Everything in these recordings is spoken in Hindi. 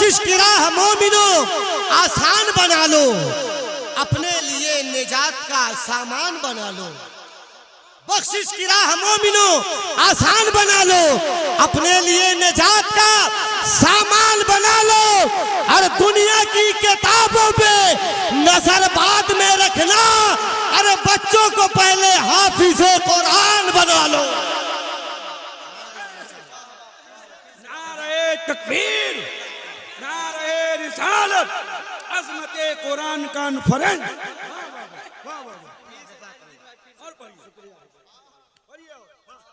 बख्शिश की राह मोमिनो आसान बना लो, अपने लिए निजात का सामान बना लो। बख्शिश की राह मोमिनो आसान बना लो, अपने लिए निजात का सामान बना लो। और दुनिया की किताबों पे नजर बाद में रखना, अरे बच्चों को पहले हाफिज़े कुरान बना लो। नारे तकबीर, नारे रिसालत, अज़मते कुरान कॉन्फ्रेंस।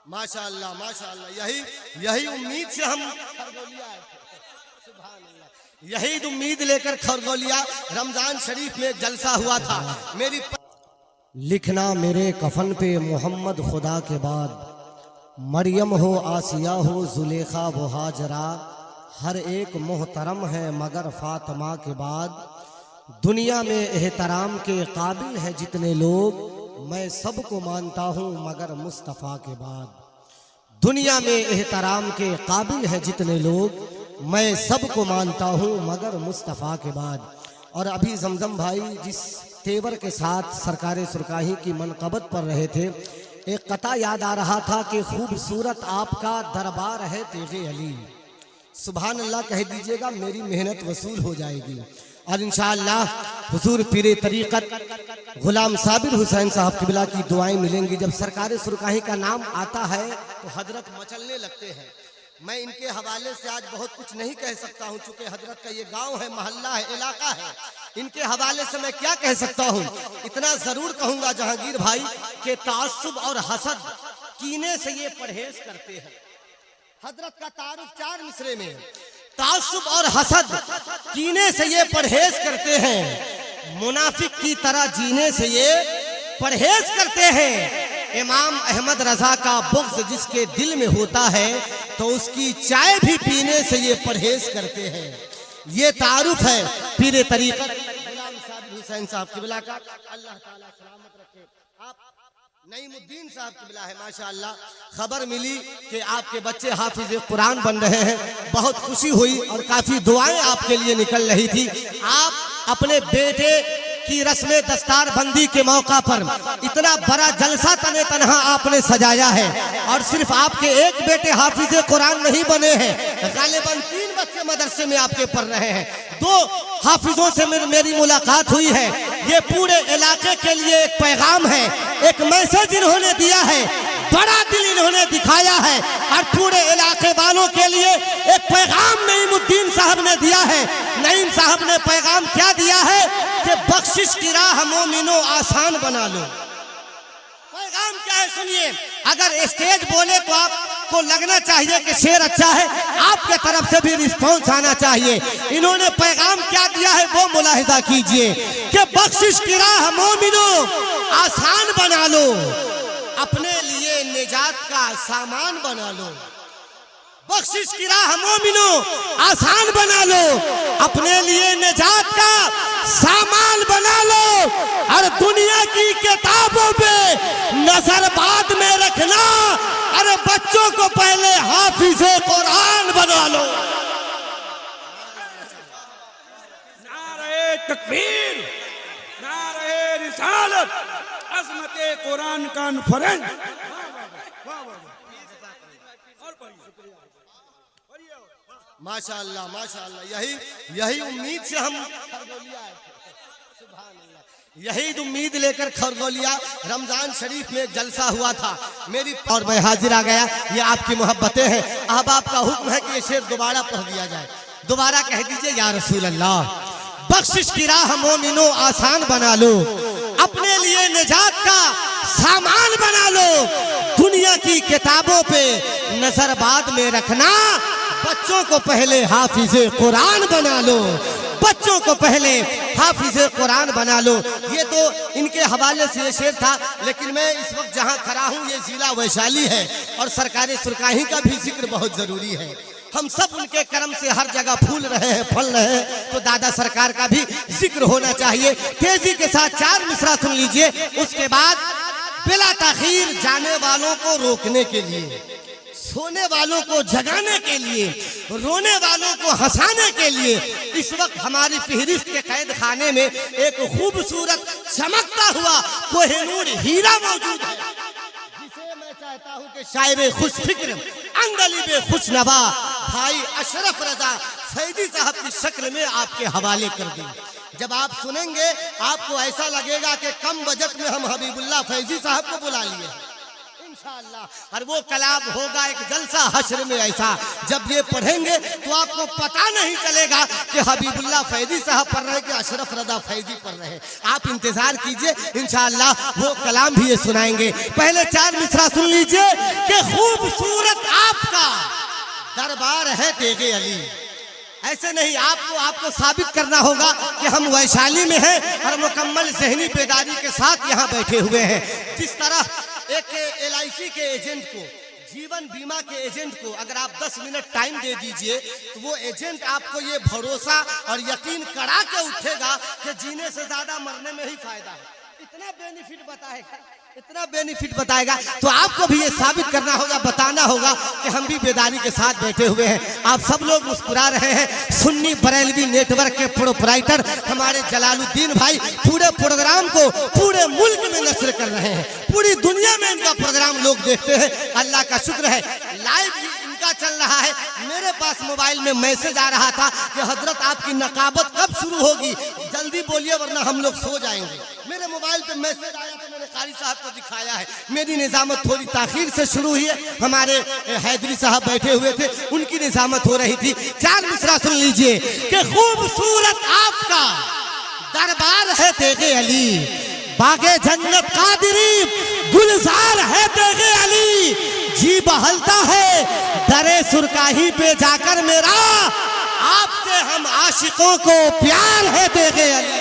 माशाअल्लाह माशाअल्लाह, यही उम्मीद से हम खरगोलिया आए थे। सुभान अल्लाह, यही उम्मीद लेकर खरगोलिया रमजान शरीफ में जलसा हुआ था। मेरी लिखना मेरे कफन पे मोहम्मद खुदा के बाद, मरियम हो आसिया हो जुलेखा वो हाजरा, हर एक मोहतरम है मगर फातिमा के बाद। दुनिया में एहतराम के काबिल है जितने लोग, मैं सबको मानता हूँ मगर मुस्तफ़ा के बाद। दुनिया में एहतराम के काबिल है जितने लोग, मैं सबको मानता हूँ मगर मुस्तफ़ा के बाद। और अभी जमजम भाई जिस तेवर के साथ सरकारे सुरकाही की मनक़बत पर रहे थे, एक कता याद आ रहा था कि खूबसूरत आपका दरबार है तेगे अली। सुभान अल्लाह कह दीजिएगा, मेरी मेहनत वसूल हो जाएगी। और इंशाअल्लाह हुजूर पीरे तरीक़त गुलाम साबिर हुसैन साहब क़िबला की दुआएं मिलेंगी। जब सरकारे सुरकाही का नाम आता है तो हजरत मचलने लगते हैं। मैं इनके हवाले से आज बहुत कुछ नहीं कह सकता हूँ, चूँकि हजरत का ये गांव है, मोहल्ला है, इलाका है। इनके हवाले से मैं क्या कह सकता हूँ, इतना ज़रूर कहूँगा जहांगीर भाई के तासुब और हसद कीने से ये परहेज करते हैं। हजरत का तारुफ 4 मिसरे में, तासुब और हसद कीने से ये परहेज करते हैं, मुनाफिक की तरह जीने से ये परहेज करते हैं। इमाम अहमद रजा का बुग़्ज़ जिसके दिल में होता है तो उसकी चाय भी पीने से ये परहेज करते हैं। ये तारुफ है पीरे तरीक़त गुलाम साबिर हुसैन साहब क़िबला का। अल्लाह ताला सलामत रखे। आप नईमुद्दीन साहब क़िबला है, माशाअल्लाह। खबर मिली कि आपके बच्चे हाफिज़ कुरान बन रहे हैं, बहुत खुशी हुई और काफ़ी दुआएं आपके लिए निकल रही थी। आप अपने बेटे की रस्म दस्तार बंदी के मौका पर इतना बड़ा जलसा तने तनहा आपने सजाया है। और सिर्फ आपके एक बेटे हाफिज़ कुरान नहीं बने हैं, गालिबन 3 बच्चे मदरसे में आपके पढ़ रहे हैं। 2 हाफिजों से मेरी मुलाकात हुई है। ये पूरे इलाके के लिए एक पैगाम है, एक मैसेज इन्होंने दिया है, बड़ा दिल इन्होंने दिखाया है। और पूरे इलाके वालों के लिए एक पैगाम नईमुद्दीन साहब ने दिया है। नईम साहब ने पैगाम क्या दिया है कि बख्शिश की राह मोमिनो आसान बना लो। पैगाम क्या है सुनिए। अगर स्टेज बोले तो आपको लगना चाहिए कि शेर अच्छा है, आपके तरफ से भी रिस्पॉन्स आना चाहिए। इन्होंने पैगाम क्या दिया है वो मुलाहिजा कीजिए कि बख्शिश की राह मोमिनो आसान बना लो, अपने लिए निजात का सामान बना लो। बख्शिश की राह मोमिनो आसान बना लो, अपने लिए निजात का सामान बना लो। और दुनिया की किताबों पे नजर बाद में रखना, अरे बच्चों को पहले हाफिज़े कुरान बना लो। नारे तकबीर, नारे रिसालत, अज़मते कुरान कॉन्फ्रेंस। माशाअल्लाह माशाअल्लाह, यही उम्मीद से हम खरगोलिया आए थे। सुभान अल्लाह, यही उम्मीद लेकर खरगोलिया रमजान शरीफ में जलसा हुआ था। मेरी और मैं हाजिर आ गया। ये आपकी मोहब्बतें हैं। अहबाब का हुक्म है कि ये शेर दोबारा पढ़ दिया जाए। दोबारा कह दीजिए, या रसूल अल्लाह। बख्शिश की राह मोमिनो आसान बना लो, अपने लिए निजात का सामान बना लो। दुनिया की किताबों पे नजर बाद में रखना, बच्चों को पहले हाफिज़े कुरान बना लो। बच्चों को पहले हाफिज़े कुरान बना लो। ये तो इनके हवाले से ये शेर था, लेकिन मैं इस वक्त जहाँ खड़ा हूँ ये जिला वैशाली है और सरकारे सुरकाही का भी जिक्र बहुत ज़रूरी है। हम सब उनके करम से हर जगह फूल रहे हैं, फल रहे हैं, तो दादा सरकार का भी जिक्र होना चाहिए। तेजी के साथ 4 मिसरा सुन लीजिए, उसके बाद बिला ताखीर जाने वालों को रोकने के लिए सोने वालों को जगाने के लिए, रोने वालों को हंसाने के लिए इस वक्त हमारी फहरिस्त के कैद खाने में एक खूबसूरत चमकता हुआ कोहिनूर हीरा मौजूद है, जिसे मैं चाहता हूं कि शायर खुश फिक्र अंदलीबे खुश नवा भाई अशरफ रजा फैजी साहब की शक्ल में आपके हवाले कर दूं। जब आप सुनेंगे आपको ऐसा लगेगा कि कम बजट में हम हबीबुल्लाह फैजी साहब को बुला लिए इंशाअल्लाह। और वो कलाम होगा एक जलसा हश्र में ऐसा, जब ये पढ़ेंगे तो आपको पता नहीं चलेगा कि हबीबुल्लाह फैजी साहब पढ़ रहे कि अशरफ रजा फैजी पढ़ रहे हैं। आप इंतजार कीजिए, इंशाअल्लाह वो कलाम भी ये सुनाएंगे। पहले 4 मिसरा सुन लीजिए कि खूबसूरत आपका दरबार है तेगे अली। ऐसे नहीं, आपको साबित करना होगा कि हम वैशाली में हैं और मुकम्मल ज़हनी बेदारी के साथ यहाँ बैठे हुए हैं। जिस तरह एक LIC के एजेंट को, जीवन बीमा के एजेंट को अगर आप 10 मिनट टाइम दे दीजिए तो वो एजेंट आपको ये भरोसा और यकीन करा के उठेगा कि जीने से ज्यादा मरने में ही फायदा है। इतना बेनिफिट बताएगा तो आपको भी ये साबित करना होगा, बताना होगा कि हम भी बेदारी के साथ बैठे हुए हैं। आप सब लोग मुस्कुरा रहे हैं। सुन्नी बरेलवी नेटवर्क के प्रोपराइटर हमारे जलालुद्दीन भाई पूरे प्रोग्राम को पूरे मुल्क में नशर कर रहे हैं, पूरी दुनिया में इनका प्रोग्राम लोग देखते हैं। अल्लाह का शुक्र है, लाइव इनका चल रहा है। मेरे पास मोबाइल में मैसेज आ रहा था कि हजरत आपकी नकाबत कब शुरू होगी, जल्दी बोलिए वरना हम लोग सो जाएंगे। मेरे मोबाइल पे मैसेज आया तो मैंने कारी साहब को दिखाया है। मेरी निजामत थोड़ी ताखीर से शुरू हुई है, हमारे हैदरी साहब बैठे हुए थे, उनकी निजामत हो रही थी। 4 मिसरा सुन लीजिए कि खूबसूरत आपका दरबार है तेगे अली, बागे जन्नत कादिरी गुलजार है तेगे अली, जी बहलता है दरे सुरकाही पे जाकर मेरा, आपसे हम आशिकों को प्यार है तेगे अली,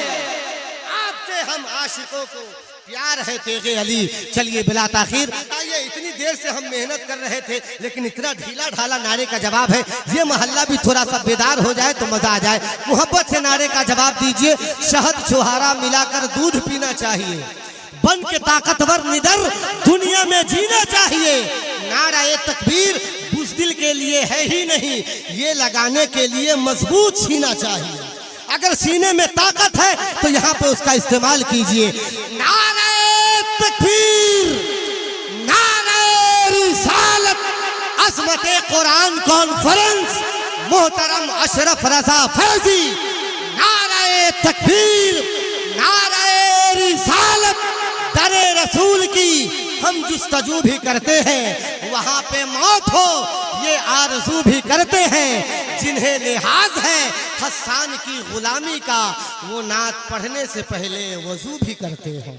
आपसे हम आशिकों को प्यार है तेगे अली। चलिए बिला ताखीर, आइए, इतनी देर से हम मेहनत कर रहे थे लेकिन इतना ढीला ढाला नारे का जवाब है, ये मोहल्ला भी थोड़ा सा बेदार हो जाए तो मजा आ जाए। मोहब्बत से नारे का जवाब दीजिए। शहद छुहारा मिलाकर दूध पीना चाहिए, बन के ताकतवर निडर दुनिया में जीना चाहिए। नाराए तकबीर बुज़दिल के लिए है ही नहीं, ये लगाने के लिए मजबूत सीना चाहिए। अगर सीने में ताकत है तो यहाँ पे उसका इस्तेमाल कीजिए। नारे तकबीर, नारे रिसालत, अज़मते कुरान कॉन्फ्रेंस, मोहतरम अशरफ रजा फैजी। नारे तकबीर, नारे रिसालत, दरे रसूल की हम जुस्तजू भी करते हैं, वहाँ पे मौत हो ये आरज़ू भी करते हैं। जिन्हें लिहाज है हसन की गुलामी का, वो नात पढ़ने से पहले वजू भी करते हैं।